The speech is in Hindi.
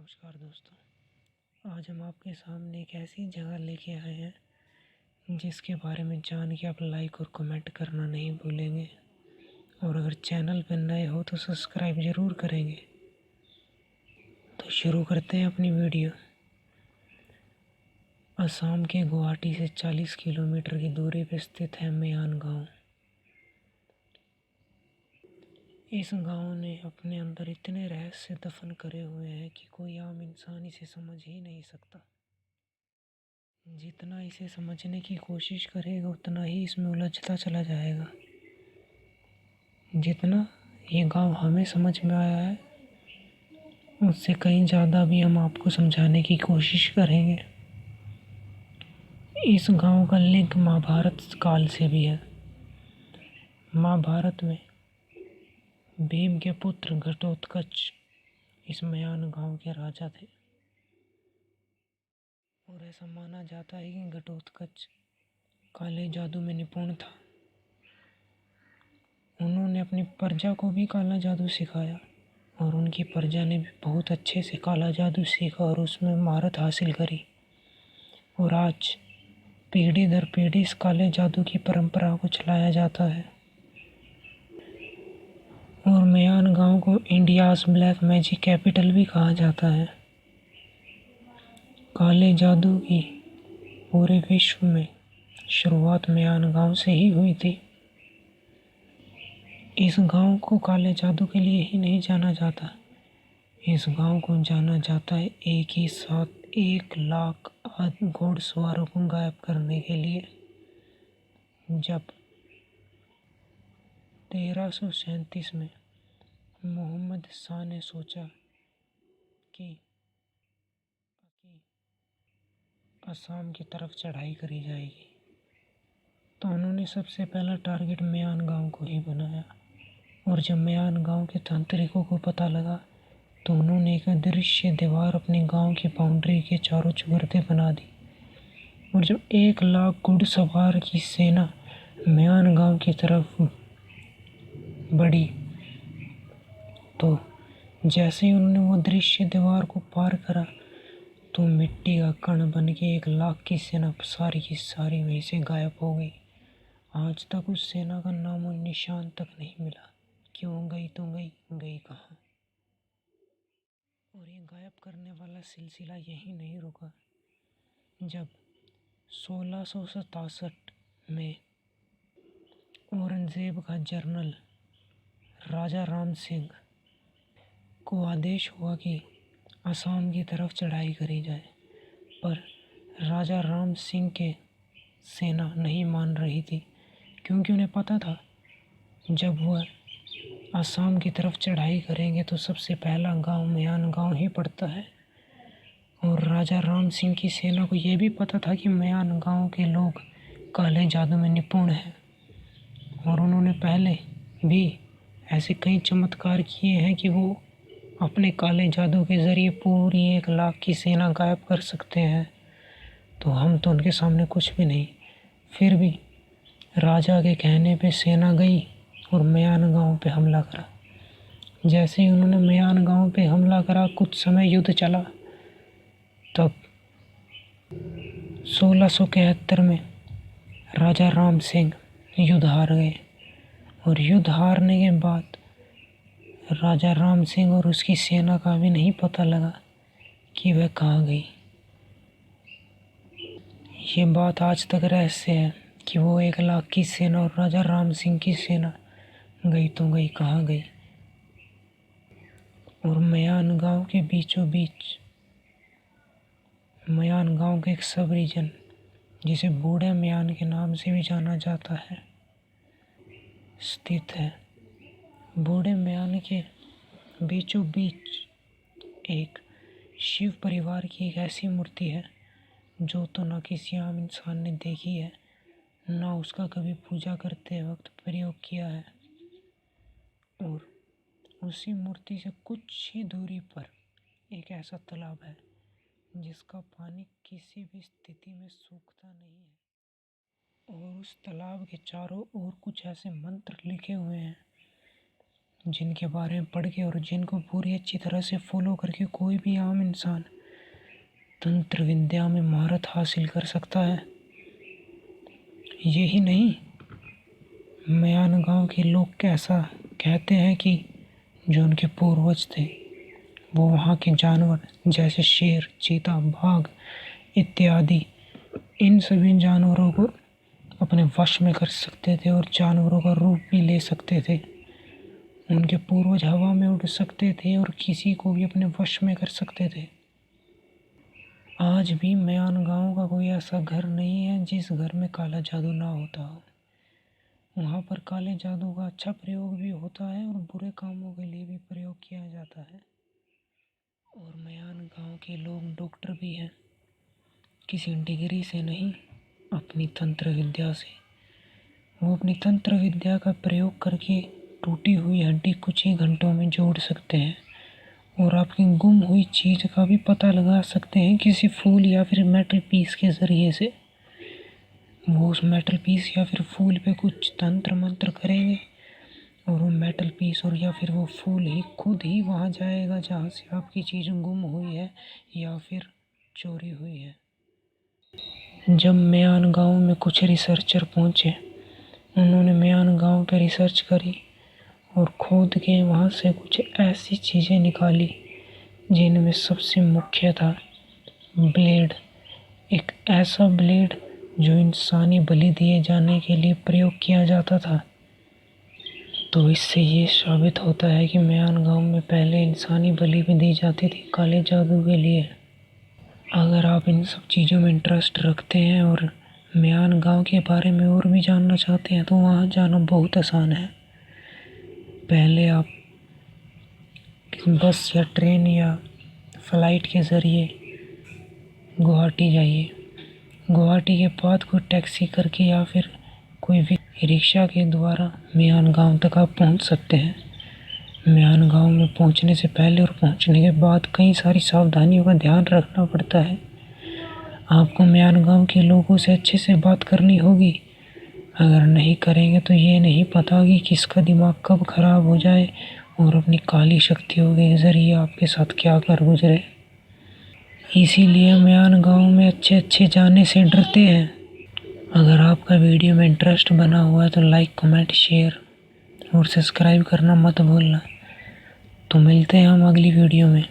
नमस्कार दोस्तों। आज हम आपके सामने एक ऐसी जगह लेके आए हैं जिसके बारे में जान के आप लाइक और कमेंट करना नहीं भूलेंगे, और अगर चैनल पर नए हो तो सब्सक्राइब ज़रूर करेंगे। तो शुरू करते हैं अपनी वीडियो। असम के गुवाहाटी से 40 किलोमीटर की दूरी पर स्थित है मयान गांव। इस गांव ने अपने अंदर इतने रहस्य दफन करे हुए हैं कि कोई आम इंसान इसे समझ ही नहीं सकता। जितना इसे समझने की कोशिश करेगा उतना ही इसमें उलझता चला जाएगा। जितना ये गांव हमें समझ में आया है उससे कहीं ज़्यादा भी हम आपको समझाने की कोशिश करेंगे। इस गांव का लिंक महाभारत काल से भी है। महाभारत में भीम के पुत्र घटोत्कच इस मयान गांव के राजा थे, और ऐसा माना जाता है कि घटोत्कच काले जादू में निपुण था। उन्होंने अपनी प्रजा को भी काला जादू सिखाया, और उनकी प्रजा ने भी बहुत अच्छे से काला जादू सीखा और उसमें महारत हासिल करी। और आज पीढ़ी दर पीढ़ी इस काले जादू की परंपरा को चलाया जाता है। और मयान गांव को इंडियाज़ ब्लैक मैजिक कैपिटल भी कहा जाता है। काले जादू की पूरे विश्व में शुरुआत मयान गांव से ही हुई थी। इस गांव को काले जादू के लिए ही नहीं जाना जाता, इस गांव को जाना जाता है एक ही साथ 1 लाख घोड़सवारों को गायब करने के लिए। जब 1337 में मोहम्मद शाह ने सोचा कि असम की तरफ चढ़ाई करी जाएगी, तो उन्होंने सबसे पहला टारगेट मयान गांव को ही बनाया। और जब मयान गांव के तांत्रिकों को पता लगा तो उन्होंने एक अदृश्य दीवार अपने गांव की बाउंड्री के चारों चुगरते बना दी। और जब 1 लाख घुड़सवार की सेना मयान गांव की तरफ बढ़ी तो जैसे ही उन्होंने वो दृश्य दीवार को पार करा तो मिट्टी का कण बन के 1 लाख की सेना सारी की सारी वहीं से गायब हो गई। आज तक उस सेना का नामो निशान तक नहीं मिला। क्यों गई तो गई कहाँ। और ये गायब करने वाला सिलसिला यही नहीं रुका। जब 1667 में औरंगजेब का जनरल राजा राम सिंह को आदेश हुआ कि असम की तरफ चढ़ाई करी जाए, पर राजा राम सिंह के सेना नहीं मान रही थी, क्योंकि उन्हें पता था जब वह असम की तरफ चढ़ाई करेंगे तो सबसे पहला गांव मयान गांव ही पड़ता है। और राजा राम सिंह की सेना को यह भी पता था कि मयान गांव के लोग काले जादू में निपुण हैं, और उन्होंने पहले भी ऐसे कई चमत्कार किए हैं कि वो अपने काले जादू के ज़रिए पूरी 1 लाख की सेना गायब कर सकते हैं। तो हम तो उनके सामने कुछ भी नहीं। फिर भी राजा के कहने पे सेना गई और मयान गांव पे हमला करा। जैसे ही उन्होंने मयान गांव पे हमला करा, कुछ समय युद्ध चला। तब 1671 में राजा राम सिंह युद्ध हार गए, और युद्ध हारने के बाद राजा राम सिंह और उसकी सेना का भी नहीं पता लगा कि वह कहाँ गई। ये बात आज तक रहस्य है कि वो 1 लाख की सेना और राजा राम सिंह की सेना गई तो गई कहाँ गई। और मयान गांव के बीचों बीच मयान गांव के एक सब रीजन, जिसे बूढ़े मयान के नाम से भी जाना जाता है, स्थित है। बूढ़े मयान के बीचों बीच एक शिव परिवार की एक ऐसी मूर्ति है जो तो ना किसी आम इंसान ने देखी है, ना उसका कभी पूजा करते वक्त प्रयोग किया है। और उसी मूर्ति से कुछ ही दूरी पर एक ऐसा तालाब है जिसका पानी किसी भी स्थिति में सूखता नहीं है। और उस तालाब के चारों ओर कुछ ऐसे मंत्र लिखे हुए हैं जिनके बारे में पढ़ के और जिनको पूरी अच्छी तरह से फॉलो करके कोई भी आम इंसान तंत्र विद्या में महारत हासिल कर सकता है। यही नहीं, मयान गांव के लोग कैसा कहते हैं कि जो उनके पूर्वज थे वो वहाँ के जानवर जैसे शेर, चीता, बाघ इत्यादि इन सभी जानवरों को अपने वश में कर सकते थे और जानवरों का रूप भी ले सकते थे। उनके पूर्वज हवा में उड़ सकते थे और किसी को भी अपने वश में कर सकते थे। आज भी मयान गांव का कोई ऐसा घर नहीं है जिस घर में काला जादू ना होता हो। वहाँ पर काले जादू का अच्छा प्रयोग भी होता है और बुरे कामों के लिए भी प्रयोग किया जाता है। और मयान गांव के लोग डॉक्टर भी हैं, किसी डिग्री से नहीं, अपनी तंत्र विद्या से। वो अपनी तंत्र विद्या का प्रयोग करके टूटी हुई हड्डी कुछ ही घंटों में जोड़ सकते हैं और आपकी गुम हुई चीज़ का भी पता लगा सकते हैं किसी फूल या फिर मेटल पीस के ज़रिए से। वो उस मेटल पीस या फिर फूल पे कुछ तंत्र मंत्र करेंगे और वो मेटल पीस और या फिर वो फूल ही खुद ही वहाँ जाएगा जहाँ से आपकी चीज़ गुम हुई है या फिर चोरी हुई है। जब मयान गांव में कुछ रिसर्चर पहुँचे, उन्होंने मयान गांव पे रिसर्च करी और खोद के वहाँ से कुछ ऐसी चीज़ें निकाली जिनमें सबसे मुख्य था ब्लेड। एक ऐसा ब्लेड जो इंसानी बलि दिए जाने के लिए प्रयोग किया जाता था। तो इससे ये साबित होता है कि मयान गांव में पहले इंसानी बलि भी दी जाती थी काले जादू के लिए। अगर आप इन सब चीज़ों में इंटरेस्ट रखते हैं और मयान गांव के बारे में और भी जानना चाहते हैं तो वहाँ जाना बहुत आसान है। पहले आप बस या ट्रेन या फ्लाइट के ज़रिए गुवाहाटी जाइए। गुवाहाटी के बाद कोई टैक्सी करके या फिर कोई भी रिक्शा के द्वारा मयान गांव तक आप पहुंच सकते हैं। मयान गांव में पहुंचने से पहले और पहुंचने के बाद कई सारी सावधानियों का ध्यान रखना पड़ता है। आपको मयान गांव के लोगों से अच्छे से बात करनी होगी। अगर नहीं करेंगे तो ये नहीं पता कि किसका दिमाग कब खराब हो जाए और अपनी काली शक्तियों के ज़रिए आपके साथ क्या कर गुजरे। इसीलिए मयान गांव में अच्छे जाने से डरते हैं। अगर आपका वीडियो में इंटरेस्ट बना हुआ है तो लाइक, कमेंट, शेयर और सब्सक्राइब करना मत भूलना। तो मिलते हैं हम अगली वीडियो में।